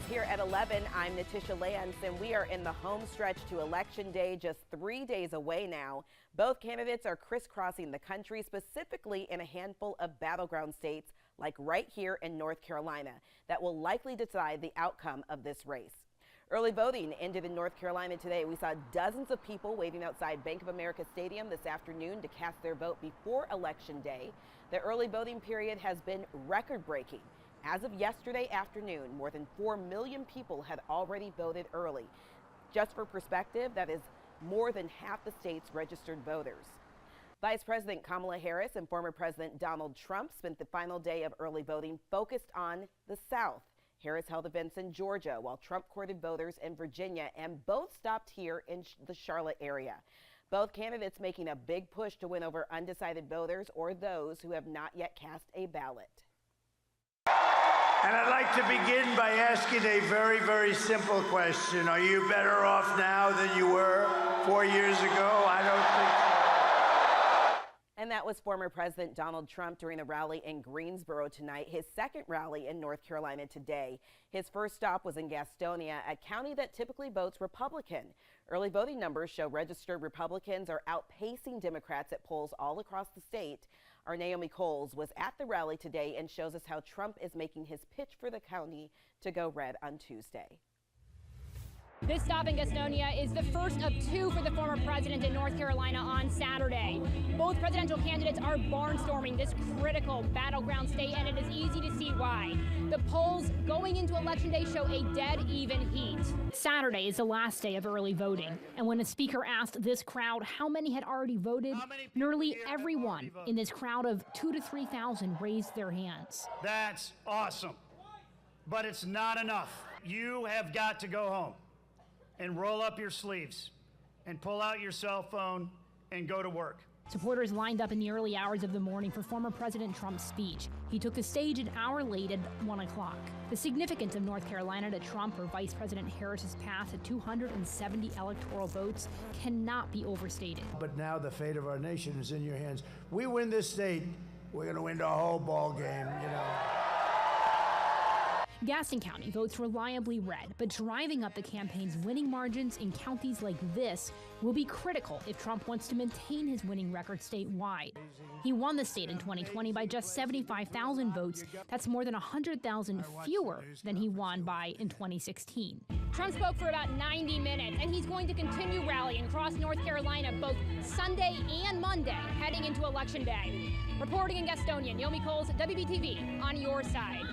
here at 11. I'm Natisha Lance, and we are in the home stretch to Election Day, just 3 days away now. Both candidates are crisscrossing the country, specifically in a handful of battleground states, like right here in North Carolina, that will likely decide the outcome of this race. Early voting ended in North Carolina today. We saw dozens of people waiting outside Bank of America Stadium this afternoon to cast their vote before Election Day. The early voting period has been record-breaking. As of yesterday afternoon, more than 4 million people had already voted early. Just for perspective, that is more than half the state's registered voters. Vice President Kamala Harris and former President Donald Trump spent the final day of early voting focused on the South. Harris held events in Georgia, while Trump courted voters in Virginia, and both stopped here in the Charlotte area. Both candidates making a big push to win over undecided voters or those who have not yet cast a ballot. And I'd like to begin by asking a very, very simple question. Are you better off now than you were 4 years ago? I don't think so. And that was former President Donald Trump during a rally in Greensboro tonight, his second rally in North Carolina today. His first stop was in Gastonia, a county that typically votes Republican. Early voting numbers show registered Republicans are outpacing Democrats at polls all across the state. Our Naomi Coles was at the rally today and shows us how Trump is making his pitch for the county to go red on Tuesday. This stop in Gastonia is the first of two for the former president in North Carolina on Saturday. Both presidential candidates are barnstorming this critical battleground state, and it is easy to see why. The polls going into Election Day show a dead even heat. Saturday is the last day of early voting, and when a speaker asked this crowd how many had already voted, nearly everyone in this crowd of 2,000 to 3,000 raised their hands. That's awesome, but it's not enough. You have got to go home and roll up your sleeves and pull out your cell phone and go to work. Supporters lined up in the early hours of the morning for former President Trump's speech. He took the stage an hour late at 1 o'clock. The significance of North Carolina to Trump or Vice President Harris's path to 270 electoral votes cannot be overstated. But now the fate of our nation is in your hands. We win this state, we're going to win the whole ball game, you know. Gaston County votes reliably red, but driving up the campaign's winning margins in counties like this will be critical if Trump wants to maintain his winning record statewide. He won the state in 2020 by just 75,000 votes. That's more than 100,000 fewer than he won by in 2016. Trump spoke for about 90 minutes, and he's going to continue rallying across North Carolina both Sunday and Monday, heading into Election Day. Reporting in Gastonia, Naomi Coles, WBTV, on your side.